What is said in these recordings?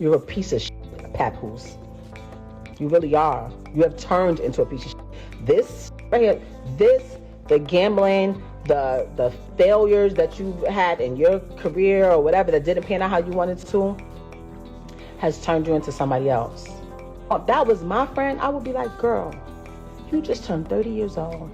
You're a piece of shit, Papoose. You really are. You have turned into a piece of shit. This right here, the gambling, the failures that you had in your career or whatever that didn't pan out how you wanted to, has turned you into somebody else. If that was my friend, I would be like, girl, you just turned 30 years old.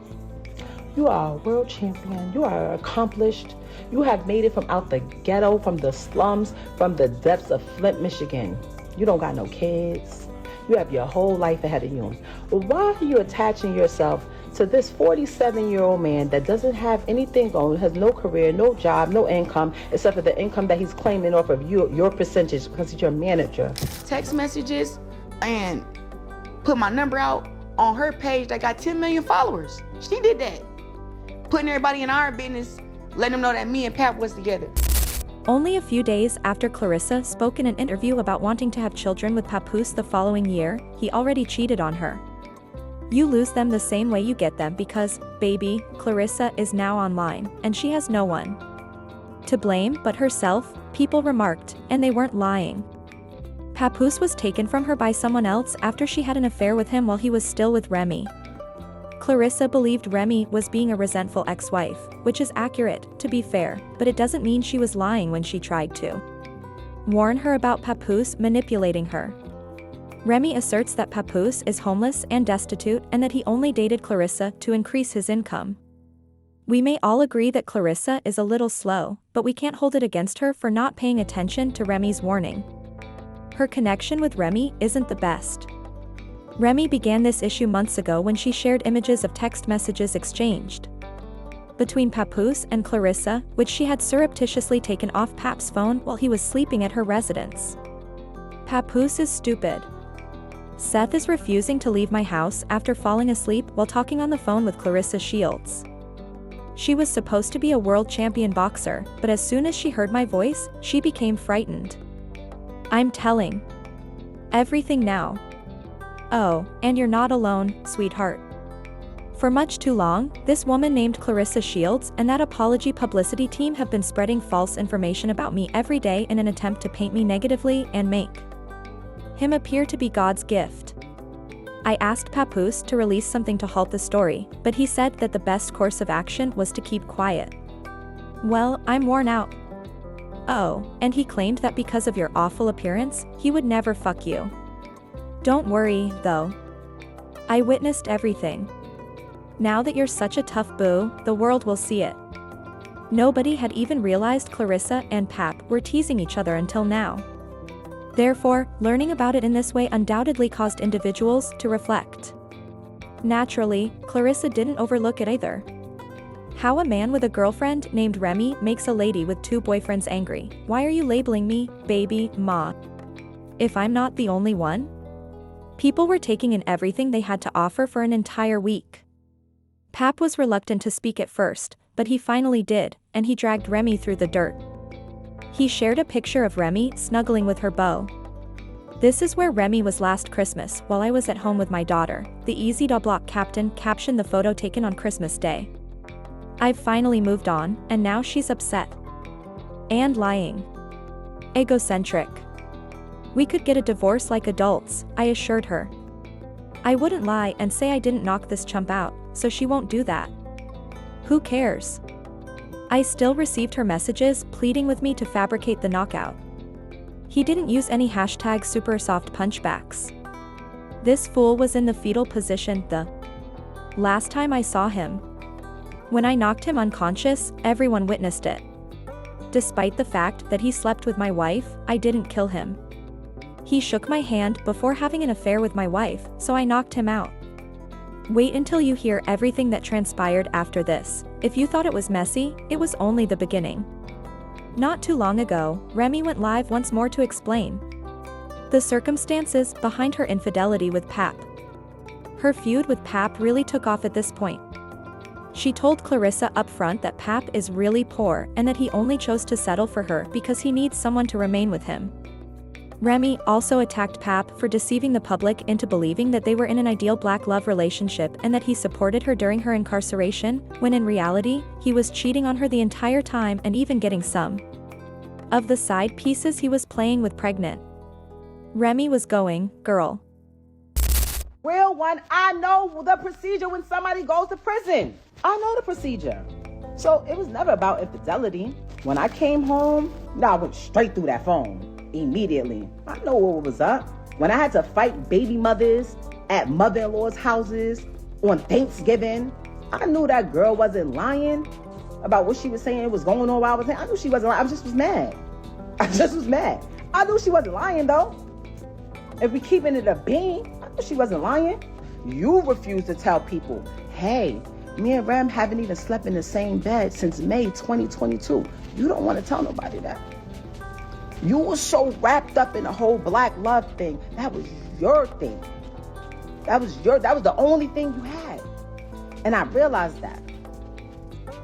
You are a world champion. You are accomplished. You have made it from out the ghetto, from the slums, from the depths of Flint, Michigan. You don't got no kids. You have your whole life ahead of you. Why are you attaching yourself to this 47-year-old man that doesn't have anything going, has no career, no job, no income, except for the income that he's claiming off of you, your percentage, because he's your manager? Text messages and put my number out on her page that got 10 million followers. She did that. Putting everybody in our business, letting them know that me and Pap was together. Only a few days after Claressa spoke in an interview about wanting to have children with Papoose the following year, he already cheated on her. You lose them the same way you get them because, baby, Claressa is now online, and she has no one to blame but herself, people remarked, and they weren't lying. Papoose was taken from her by someone else after she had an affair with him while he was still with Remy. Claressa believed Remy was being a resentful ex-wife, which is accurate, to be fair, but it doesn't mean she was lying when she tried to warn her about Papoose manipulating her. Remy asserts that Papoose is homeless and destitute and that he only dated Claressa to increase his income. We may all agree that Claressa is a little slow, but we can't hold it against her for not paying attention to Remy's warning. Her connection with Remy isn't the best. Remy began this issue months ago when she shared images of text messages exchanged between Papoose and Claressa, which she had surreptitiously taken off Pap's phone while he was sleeping at her residence. Papoose is stupid. Seth is refusing to leave my house after falling asleep while talking on the phone with Claressa Shields. She was supposed to be a world champion boxer, but as soon as she heard my voice, she became frightened. I'm telling everything now. Oh, and you're not alone, sweetheart. For much too long, this woman named Claressa Shields and that apology publicity team have been spreading false information about me every day in an attempt to paint me negatively and make him appear to be God's gift. I asked Papoose to release something to halt the story, but he said that the best course of action was to keep quiet. Well, I'm worn out. Oh, and he claimed that because of your awful appearance, he would never fuck you. Don't worry, though. I witnessed everything. Now that you're such a tough boo, the world will see it. Nobody had even realized Claressa and Pap were teasing each other until now. Therefore, learning about it in this way undoubtedly caused individuals to reflect. Naturally, Claressa didn't overlook it either. How a man with a girlfriend named Remy makes a lady with 2 boyfriends angry. Why are you labeling me, baby, ma? If I'm not the only one? People were taking in everything they had to offer for an entire week. Pap was reluctant to speak at first, but he finally did, and he dragged Remy through the dirt. He shared a picture of Remy snuggling with her beau. This is where Remy was last Christmas while I was at home with my daughter, the Easy to Block captain captioned the photo taken on Christmas Day. I've finally moved on, and now she's upset. And lying. Egocentric. We could get a divorce like adults, I assured her. I wouldn't lie and say I didn't knock this chump out, so she won't do that. Who cares? I still received her messages pleading with me to fabricate the knockout. He didn't use any hashtag super soft punchbacks. This fool was in the fetal position the last time I saw him. When I knocked him unconscious, everyone witnessed it. Despite the fact that he slept with my wife, I didn't kill him. He shook my hand before having an affair with my wife, so I knocked him out. Wait until you hear everything that transpired after this. If you thought it was messy, it was only the beginning. Not too long ago, Remy went live once more to explain the circumstances behind her infidelity with Pap. Her feud with Pap really took off at this point. She told Claressa up front that Pap is really poor and that he only chose to settle for her because he needs someone to remain with him. Remy also attacked Pap for deceiving the public into believing that they were in an ideal black love relationship and that he supported her during her incarceration, when in reality, he was cheating on her the entire time and even getting some of the side pieces he was playing with pregnant. Remy was going, girl. Real one, I know the procedure when somebody goes to prison. I know the procedure. So it was never about infidelity. When I came home, I went straight through that phone immediately. I know what was up. When I had to fight baby mothers at mother-in-law's houses on Thanksgiving, I knew that girl wasn't lying about what she was saying was going on while I was saying. I knew she wasn't lying. I just was mad. I knew she wasn't lying though. If we keeping it a bean, I knew she wasn't lying. You refuse to tell people, hey, me and Rem haven't even slept in the same bed since May 2022. You don't want to tell nobody that. You were so wrapped up in the whole black love thing. That was your thing. That was the only thing you had. And I realized that.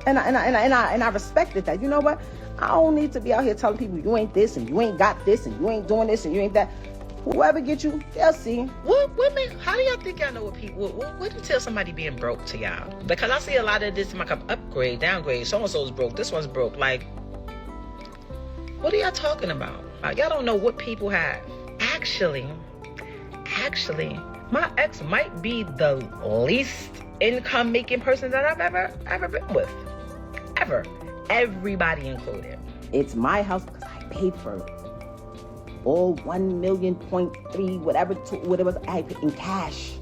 And I respected that. You know what? I don't need to be out here telling people you ain't this and you ain't got this and you ain't doing this and you ain't that. Whoever get you, they'll see. How do y'all think y'all know what people, what do you tell somebody being broke to y'all? Because I see a lot of this in my upgrade, downgrade, so-and-so's broke, this one's broke. Like, what are y'all talking about? Y'all don't know what people have. Actually, my ex might be the least income making person that I've ever been with. Ever. Everybody included. It's my house because I paid for it. All 1.3 million, whatever it was, I paid in cash.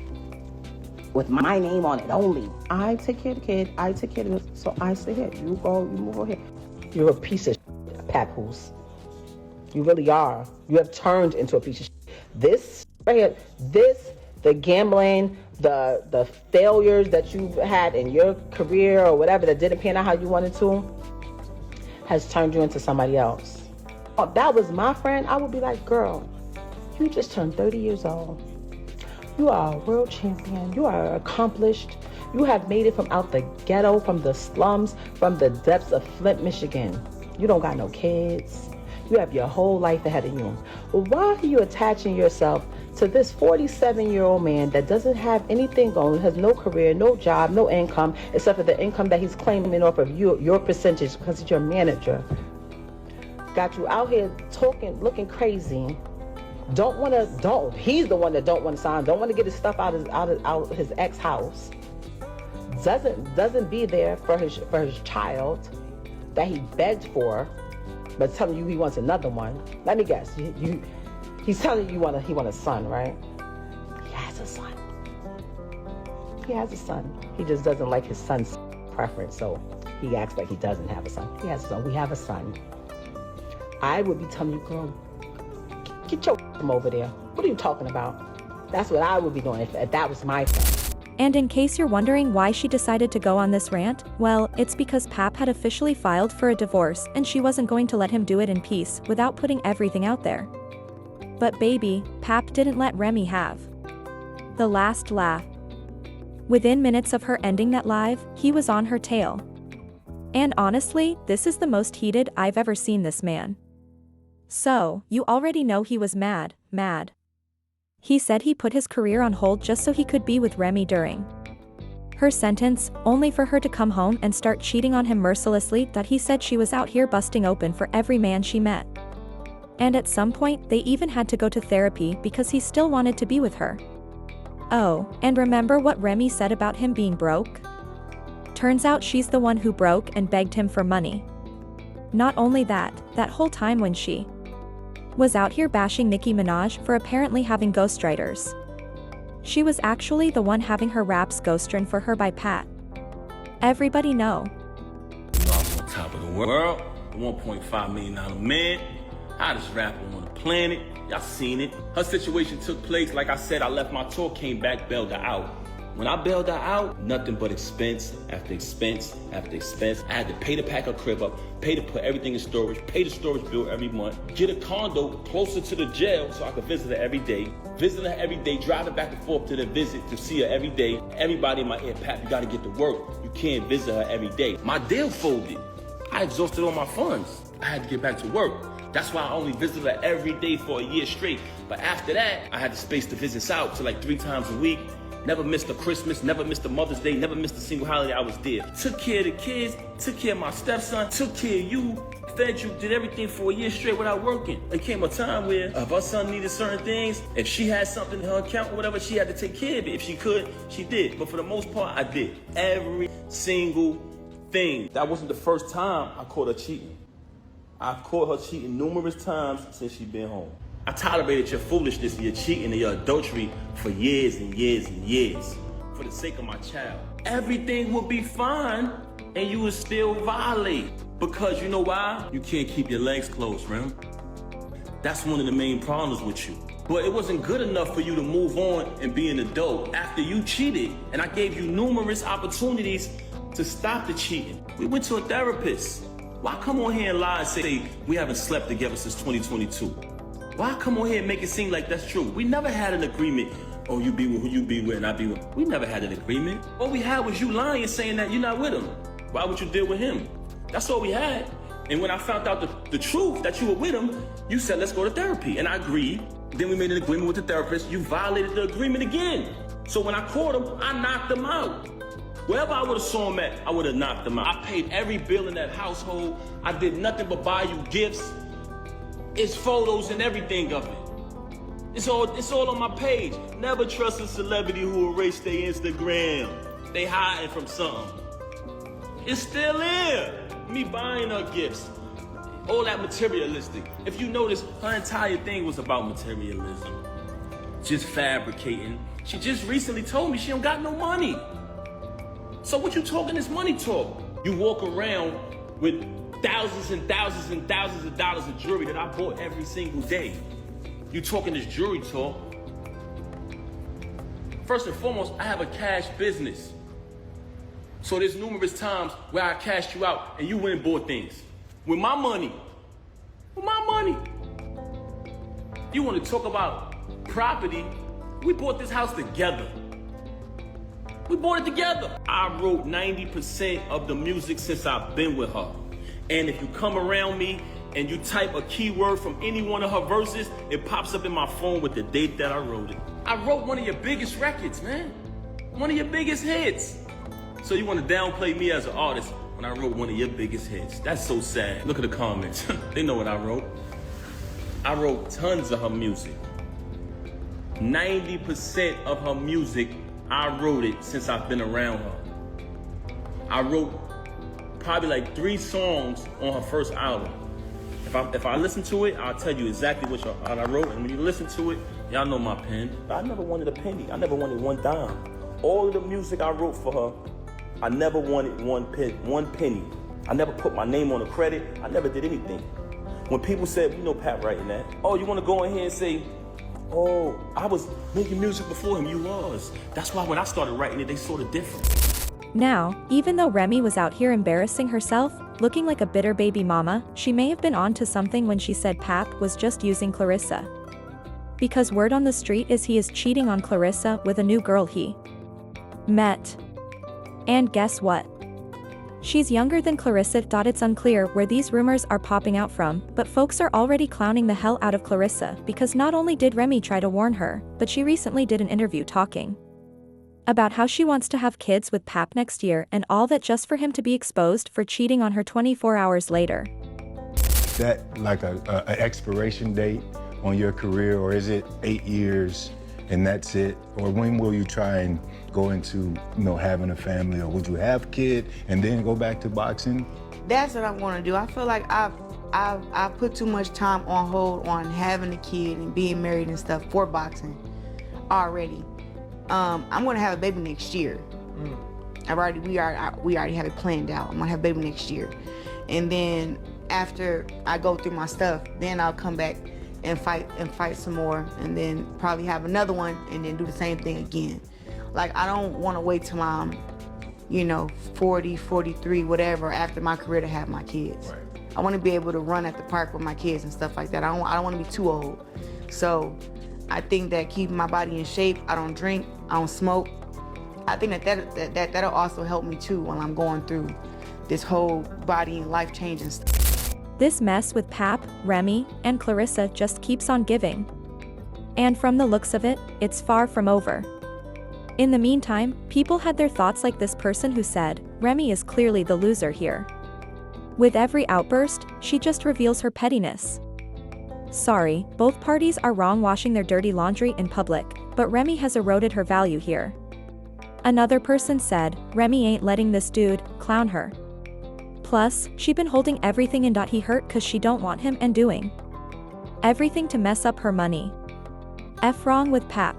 With my name on it only. I take care of the kid. I take care of it. So I stay here. You go, you move over here. You're a piece of shit, Papoose. You really are. You have turned into a piece of shit. This right here, the gambling, the failures that you've had in your career or whatever that didn't pan out how you wanted to, has turned you into somebody else. If that was my friend, I would be like, girl, you just turned 30 years old. You are a world champion. You are accomplished. You have made it from out the ghetto, from the slums, from the depths of Flint, Michigan. You don't got no kids. You have your whole life ahead of you. Well, why are you attaching yourself to this 47-year-old man that doesn't have anything going, has no career, no job, no income, except for the income that he's claiming off of your percentage because he's your manager? Got you out here talking, looking crazy. He's the one that don't want to sign, don't want to get his stuff out of his ex house. Doesn't be there for his child that he begged for, but telling you he wants another one. Let me guess. He's telling you he want a son, right? He has a son. He has a son. He just doesn't like his son's preference, so he acts like he doesn't have a son. He has a son. We have a son. I would be telling you, girl, get your from over there. What are you talking about? That's what I would be doing if that was my son. And in case you're wondering why she decided to go on this rant, well, it's because Pap had officially filed for a divorce and she wasn't going to let him do it in peace without putting everything out there. But baby, Pap didn't let Remy have the last laugh. Within minutes of her ending that live, he was on her tail. And honestly, this is the most heated I've ever seen this man. So, you already know he was mad. He said he put his career on hold just so he could be with Remy during her sentence, only for her to come home and start cheating on him mercilessly. That he said she was out here busting open for every man she met. And at some point, they even had to go to therapy because he still wanted to be with her. Oh, and remember what Remy said about him being broke? Turns out she's the one who broke and begged him for money. Not only that whole time when she was out here bashing Nicki Minaj for apparently having ghostwriters, she was actually the one having her raps ghostwritten for her by Pat. Everybody know. You know I'm on top of the world, the $1.5 million man, hottest rapper on the planet. Y'all seen it. Her situation took place, like I said, I left my tour, came back, bailed her out. When I bailed her out, nothing but expense after expense after expense. I had to pay to pack her crib up, pay to put everything in storage, pay the storage bill every month, get a condo closer to the jail so I could visit her every day. Visiting her every day, driving back and forth to the visit to see her every day. Everybody in my ear, Pat, you gotta get to work. You can't visit her every day. My deal folded. I exhausted all my funds. I had to get back to work. That's why I only visited her every day for a year straight. But after that, I had the space to visit out to like 3 times a week. Never missed a Christmas, never missed a Mother's Day, never missed a single holiday. I was there. Took care of the kids, took care of my stepson, took care of you, fed you, did everything for a year straight without working. There came a time where if her son needed certain things, if she had something in her account or whatever, she had to take care of it. If she could, she did. But for the most part, I did. Every single thing. That wasn't the first time I caught her cheating. I've caught her cheating numerous times since she's been home. I tolerated your foolishness and your cheating and your adultery for years and years and years for the sake of my child. Everything would be fine and you would still violate. Because you know why? You can't keep your legs closed, Rem. That's one of the main problems with you. But it wasn't good enough for you to move on and be an adult after you cheated. And I gave you numerous opportunities to stop the cheating. We went to a therapist. Why come on here and lie and say we haven't slept together since 2022? Why come on here and make it seem like that's true? We never had an agreement. Oh, you be with who you be with and I be with. We never had an agreement. All we had was you lying saying that you're not with him. Why would you deal with him? That's all we had. And when I found out the truth that you were with him, you said, let's go to therapy. And I agreed. Then we made an agreement with the therapist. You violated the agreement again. So when I caught him, I knocked him out. Wherever I would have saw him at, I would have knocked him out. I paid every bill in that household. I did nothing but buy you gifts. It's photos and everything of it. It's all on my page. Never trust a celebrity who erased their Instagram. They hiding from something. It's still there. Me buying her gifts. All that materialistic. If you notice, her entire thing was about materialism. Just fabricating. She just recently told me she don't got no money. So what you talking this money talk? You walk around with thousands and thousands and thousands of dollars of jewelry that I bought every single day. You talking this jewelry talk. First and foremost, I have a cash business. So there's numerous times where I cashed you out and you went and bought things. With my money. With my money. You want to talk about property? We bought this house together. We bought it together. I wrote 90% of the music since I've been with her. And if you come around me and you type a keyword from any one of her verses, it pops up in my phone with the date that I wrote it. I wrote one of your biggest records, man. One of your biggest hits. So you want to downplay me as an artist when I wrote one of your biggest hits. That's so sad. Look at the comments. They know what I wrote. I wrote tons of her music. 90% of her music, I wrote it since I've been around her. I wrote probably like 3 songs on her first album. If I listen to it, I'll tell you exactly what I wrote. And when you listen to it, y'all know my pen. I never wanted a penny. I never wanted one dime. All of the music I wrote for her, I never wanted one penny. I never put my name on a credit. I never did anything. When people said, you know Pat writing that, oh, you want to go in here and say, oh, I was making music before him. You was. That's why when I started writing it, they saw the difference. Now, even though Remy was out here embarrassing herself, looking like a bitter baby mama, she may have been on to something when she said Pap was just using Claressa. Because word on the street is he is cheating on Claressa with a new girl he met. And guess what? She's younger than Claressa. It's unclear where these rumors are popping out from, but folks are already clowning the hell out of Claressa because not only did Remy try to warn her, but she recently did an interview talking about how she wants to have kids with Pap next year and all that just for him to be exposed for cheating on her 24 hours later. That like a expiration date on your career, or is it 8 years and that's it? Or when will you try and go into, having a family, or would you have a kid and then go back to boxing? That's what I want to do. I feel like I've put too much time on hold on having a kid and being married and stuff for boxing already. I'm gonna have a baby next year. We already have it planned out. I'm gonna have a baby next year, and then after I go through my stuff, then I'll come back and fight some more, and then probably have another one, and then do the same thing again. Like, I don't want to wait till I'm, 40, 43, whatever, after my career to have my kids. Right. I want to be able to run at the park with my kids and stuff like that. I don't want to be too old. So I think that keeping my body in shape, I don't drink, I don't smoke. I think that'll also help me too while I'm going through this whole body and life changing stuff. This mess with Pap, Remy, and Claressa just keeps on giving. And from the looks of it, it's far from over. In the meantime, people had their thoughts like this person who said, Remy is clearly the loser here. With every outburst, she just reveals her pettiness. Sorry, both parties are wrong washing their dirty laundry in public, but Remy has eroded her value here. Another person said, Remy ain't letting this dude clown her. Plus, she been holding everything in. He hurt cause she don't want him and doing everything to mess up her money. F wrong with Pap.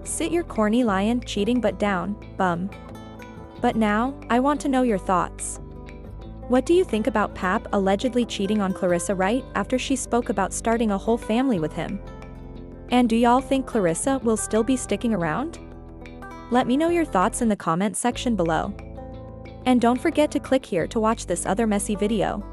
Sit your corny lion, cheating but down, bum. But now, I want to know your thoughts. What do you think about Pap allegedly cheating on Claressa right after she spoke about starting a whole family with him? And do y'all think Claressa will still be sticking around? Let me know your thoughts in the comment section below. And don't forget to click here to watch this other messy video.